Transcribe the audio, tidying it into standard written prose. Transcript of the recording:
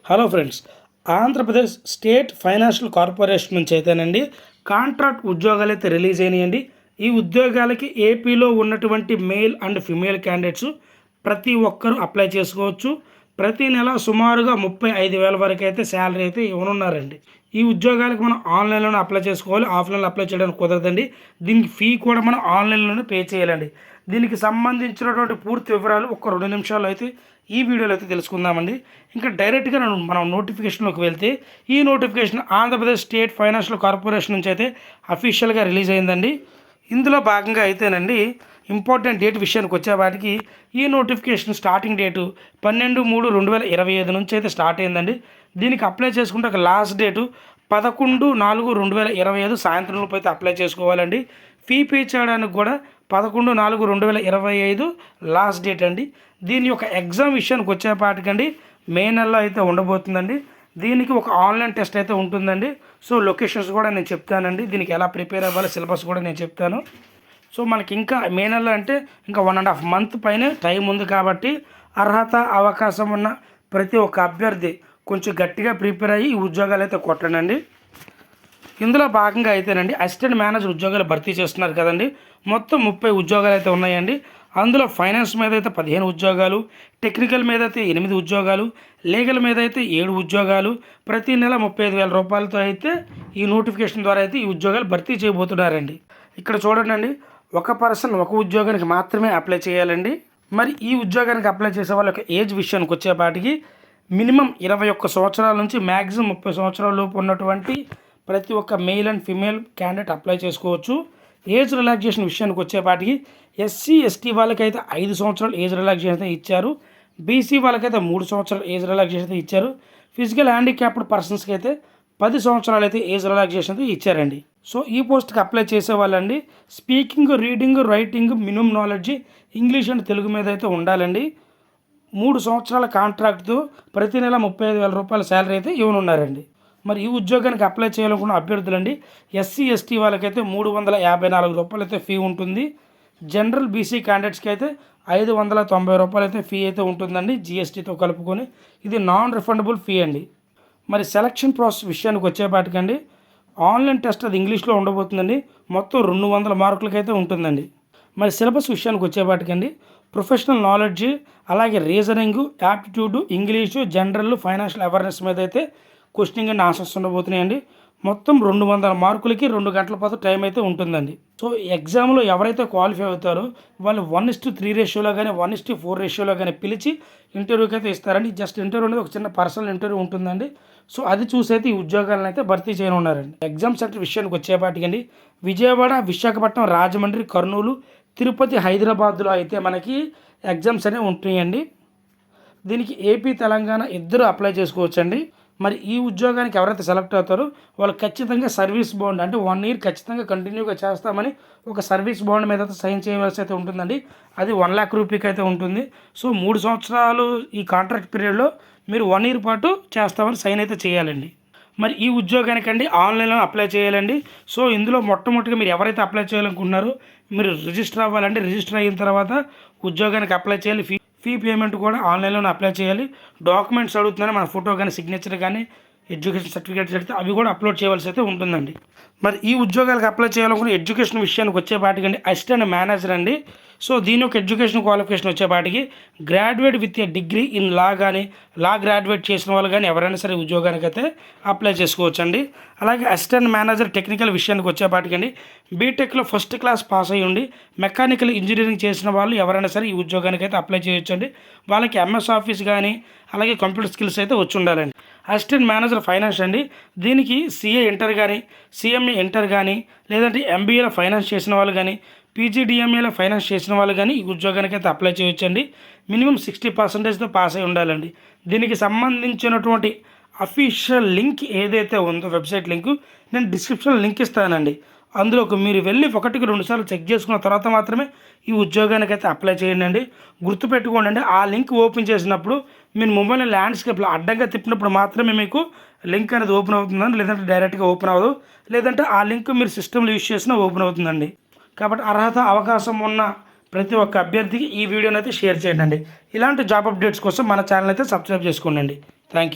Hello friends, Andhra Pradesh state financial corporation నుంచి అయితేనండి contract ఉద్యోగాలు అయితే రిలీజ్ అయినాయండి. ఈ ఉద్యోగాలకి ఏపీలో ఉన్నటువంటి మేల్ అండ్ ఫిమేల్ క్యాండిడేట్స్ ప్రతి ఒక్కరూ అప్లై చేసుకోవచ్చు. ప్రతి నెల సుమారుగా 35,000 వరకు అయితే శాలరీ అయితే ఇవ్వనున్నారండి. ఈ ఉద్యోగాలకు మనం ఆన్లైన్లోనే అప్లై చేసుకోవాలి, ఆఫ్లైన్లో అప్లై చేయడానికి కుదరదండి. దీనికి ఫీ కూడా మనం ఆన్లైన్లోనే పే చేయాలండి. దీనికి సంబంధించినటువంటి పూర్తి వివరాలు ఒక 2 నిమిషాల్లో అయితే ఈ వీడియోలో అయితే తెలుసుకుందామండి. ఇంకా డైరెక్ట్గా మనం నోటిఫికేషన్లోకి వెళ్తే ఈ notification Andhra Pradesh state financial corporation నుంచి అయితే అఫీషియల్గా రిలీజ్ అయిందండి. ఇందులో భాగంగా అయితేనండి ఇంపార్టెంట్ డేట్ విషయానికి వచ్చేవాటికి ఈ నోటిఫికేషన్ స్టార్టింగ్ డేటు 12/3/2025 నుంచి అయితే స్టార్ట్ అయిందండి. దీనికి అప్లై చేసుకుంటే ఒక లాస్ట్ డేటు 11/4/2025 సాయంత్రం లోపు అయితే అప్లై చేసుకోవాలండి. ఫీ పే చేయడానికి కూడా 11/4/2025 లాస్ట్ డేట్ అండి. దీని యొక్క ఎగ్జామ్ విషయానికి వచ్చేపాటికండి మే నెలలో అయితే ఉండబోతుందండి. దీనికి ఒక ఆన్లైన్ టెస్ట్ అయితే ఉంటుందండి. సో లొకేషన్స్ కూడా నేను చెప్తానండి. దీనికి ఎలా ప్రిపేర్ అవ్వాలి, సిలబస్ కూడా నేను చెప్తాను. సో మనకి ఇంకా మే నెలలో అంటే ఇంకా 1.5 మంత్ పైన టైం ఉంది కాబట్టి అర్హత అవకాశం ఉన్న ప్రతి ఒక్క అభ్యర్థి కొంచెం గట్టిగా ప్రిపేర్ అయ్యి ఈ ఉద్యోగాలు అయితే కొట్టండి. ఇందులో భాగంగా అయితేనండి అసిస్టెంట్ మేనేజర్ ఉద్యోగాలు భర్తీ చేస్తున్నారు కదండి. మొత్తం 30 ఉద్యోగాలు అయితే ఉన్నాయండి. అందులో ఫైనాన్స్ మీద అయితే 15 ఉద్యోగాలు, టెక్నికల్ మీద అయితే 8 ఉద్యోగాలు, లీగల్ మీద అయితే 7 ఉద్యోగాలు, ప్రతి నెల 35,000 రూపాయలతో అయితే ఈ నోటిఫికేషన్ ద్వారా అయితే ఈ ఉద్యోగాలు భర్తీ చేయబోతున్నారండి. ఇక్కడ చూడండి, ఒక పర్సన్ ఒక ఉద్యోగానికి మాత్రమే అప్లై చేయాలండి. మరి ఈ ఉద్యోగానికి అప్లై చేసే వాళ్ళ యొక్క ఏజ్ విషయానికి వచ్చేపాటికి మినిమం 21 సంవత్సరాల నుంచి మ్యాక్సిమం 30 సంవత్సరాల లోపు ఉన్నటువంటి ప్రతి ఒక్క male and female candidate apply చేసుకోవచ్చు. ఏజ్ రిలాక్సేషన్ విషయానికి వచ్చేపాటికి ఎస్సీ ఎస్టీ వాళ్ళకైతే 5 సంవత్సరాలు ఏజ్ రిలాక్సేషన్ అయితే ఇచ్చారు. బీసీ వాళ్ళకైతే 3 సంవత్సరాలు ఏజ్ రిలాక్సేషన్ అయితే ఇచ్చారు. ఫిజికల్ హ్యాండిక్యాప్డ్ పర్సన్స్కి అయితే 10 సంవత్సరాలు అయితే ఏజ్ రిలాక్సేషన్ అయితే ఇచ్చారండి. సో ఈ పోస్ట్కి అప్లై చేసే వాళ్ళండి speaking, reading, writing, minimum knowledge English and Telugu మీద అయితే ఉండాలండి. 3 సంవత్సరాల కాంట్రాక్ట్తో ప్రతి నెల 35,000 రూపాయల శాలరీ అయితే ఇవ్వనున్నారండి. మరి ఈ ఉద్యోగానికి అప్లై చేయాలనుకున్న అభ్యర్థులండి ఎస్సీ ఎస్టీ వాళ్ళకైతే 354 రూపాయలు అయితే ఫీ ఉంటుంది. జనరల్ బీసీ క్యాండిడేట్స్కి అయితే 590 రూపాయలు అయితే ఫీ అయితే ఉంటుందండి, జిఎస్టీతో కలుపుకొని. ఇది నాన్ రిఫండబుల్ ఫీ అండి. మరి సెలక్షన్ ప్రాసెస్ విషయానికి వచ్చేపాటికండి ఆన్లైన్ టెస్ట్ అది ఇంగ్లీష్లో ఉండబోతుందండి. మొత్తం 200 మార్కులకైతే ఉంటుందండి. మరి సిలబస్ విషయానికి వచ్చేపాటికండి ప్రొఫెషనల్ నాలెడ్జ్, అలాగే reasoning, aptitude, English, general, financial awareness మీద అయితే క్వశ్చనింగ్ అండ్ ఆన్సర్స్ ఉండబోతున్నాయండి. మొత్తం 200 మార్కులకి 2 గంటల పాటు టైం అయితే ఉంటుందండి. సో ఎగ్జామ్లో ఎవరైతే క్వాలిఫై అవుతారో వాళ్ళు 1:3 రేషియోలో కానీ 1:4 రేషియోలో కానీ పిలిచి ఇంటర్వ్యూకి అయితే ఇస్తారండి. జస్ట్ ఇంటర్వ్యూ అనేది ఒక చిన్న పర్సనల్ ఇంటర్వ్యూ ఉంటుందండి. సో అది చూసైతే ఈ ఉద్యోగాలను అయితే భర్తీ చేయనున్నారండి. ఎగ్జామ్ సెంటర్ విషయానికి వచ్చేపాటికండి విజయవాడ, విశాఖపట్నం, రాజమండ్రి, కర్నూలు, తిరుపతి, హైదరాబాద్లో అయితే మనకి ఎగ్జామ్స్ అనేవి ఉంటున్నాయండి. దీనికి ఏపీ, తెలంగాణ ఇద్దరు అప్లై చేసుకోవచ్చండి. మరి ఈ ఉద్యోగానికి ఎవరైతే సెలెక్ట్ అవుతారో వాళ్ళు ఖచ్చితంగా సర్వీస్ బాండ్ అంటే 1 ఇయర్ ఖచ్చితంగా కంటిన్యూగా చేస్తామని ఒక సర్వీస్ బాండ్ మీద అయితే సైన్ చేయవలసి అయితే ఉంటుందండి. అది 1 లక్ష రూపాయకి అయితే ఉంటుంది. సో 3 సంవత్సరాలు ఈ కాంట్రాక్ట్ పీరియడ్లో మీరు 1 ఇయర్ పాటు చేస్తామని సైన్ అయితే చేయాలండి. మరి ఈ ఉద్యోగానికండి ఆన్లైన్లో అప్లై చేయాలండి. సో ఇందులో మొట్టమొదటిగా మీరు ఎవరైతే అప్లై చేయాలనుకుంటున్నారో మీరు రిజిస్టర్ అవ్వాలండి. రిజిస్టర్ అయిన తర్వాత ఉద్యోగానికి అప్లై చేయాలి. ఫీ పేమెంట్ కూడా ఆన్లైన్లోనే అప్లై చేయాలి. డాక్యుమెంట్స్ అడుగుతున్నాను, మన ఫోటో కానీ, సిగ్నేచర్ కానీ, ఎడ్యుకేషన్ సర్టిఫికేట్స్ అడిగితే అవి కూడా అప్లోడ్ చేయవలసి అయితే ఉంటుందండి. మరి ఈ ఉద్యోగాలకు అప్లై చేయాలనుకున్న ఎడ్యుకేషన్ విషయానికి వచ్చేపాటికండి అసిస్టెంట్ మేనేజర్ అండి. సో దీని యొక్క ఎడ్యుకేషన్ క్వాలిఫికేషన్ వచ్చేపాటికి graduate with a degree in law కానీ, లా గ్రాడ్యుయేట్ చేసిన వాళ్ళు కానీ ఎవరైనా సరే ఉద్యోగానికి అయితే అప్లై చేసుకోవచ్చండి. అలాగే అసిస్టెంట్ మేనేజర్ టెక్నికల్ విషయానికి వచ్చేపాటికండి బీటెక్లో ఫస్ట్ క్లాస్ పాస్ అయ్యి ఉండి మెకానికల్ ఇంజనీరింగ్ చేసిన వాళ్ళు ఎవరైనా సరే ఈ ఉద్యోగానికి అయితే అప్లై చేయొచ్చండి. వాళ్ళకి ఎంఎస్ ఆఫీస్ కానీ అలాగే కంప్యూటర్ స్కిల్స్ అయితే వచ్చి ఉండాలండి. అసిస్టెంట్ మేనేజర్ ఫైనాన్స్ అండి. దీనికి సిఏ ఇంటర్ కానీ, సిఎంఏ ఇంటర్ కానీ, లేదంటే ఎంబీఏలో ఫైనాన్స్ చేసిన వాళ్ళు కానీ, పీజీడిఎంఏలో ఫైనాన్స్ చేసిన వాళ్ళు కానీ ఈ ఉద్యోగానికి అయితే అప్లై చేయొచ్చండి. మినిమం 60% పాస్ అయి ఉండాలండి. దీనికి సంబంధించినటువంటి అఫీషియల్ లింక్ ఏదైతే ఉందో వెబ్సైట్ లింక్ నేను డిస్క్రిప్షన్లో లింక్ ఇస్తానండి. అందులోకి మీరు వెళ్ళి 1-2 సార్లు చెక్ చేసుకున్న తర్వాత మాత్రమే ఈ ఉద్యోగానికి అయితే అప్లై చేయండి. గుర్తుపెట్టుకోండి, ఆ లింక్ ఓపెన్ చేసినప్పుడు మీరు మొబైల్ ల్యాండ్స్కేప్లో అడ్డంగా తిప్పినప్పుడు మాత్రమే మీకు లింక్ అనేది ఓపెన్ అవుతుందండి. లేదంటే డైరెక్ట్గా ఓపెన్ అవ్వదు. లేదంటే ఆ లింక్ మీరు సిస్టంలో యూజ్ చేసినా ఓపెన్ అవుతుందండి. కాబట్టి అర్హత అవకాశం ఉన్న ప్రతి ఒక్క అభ్యర్థికి ఈ వీడియోని అయితే షేర్ చేయండి. ఇలాంటి జాబ్ అప్డేట్స్ కోసం మన ఛానల్ అయితే సబ్స్క్రైబ్ చేసుకోండి. Thank you.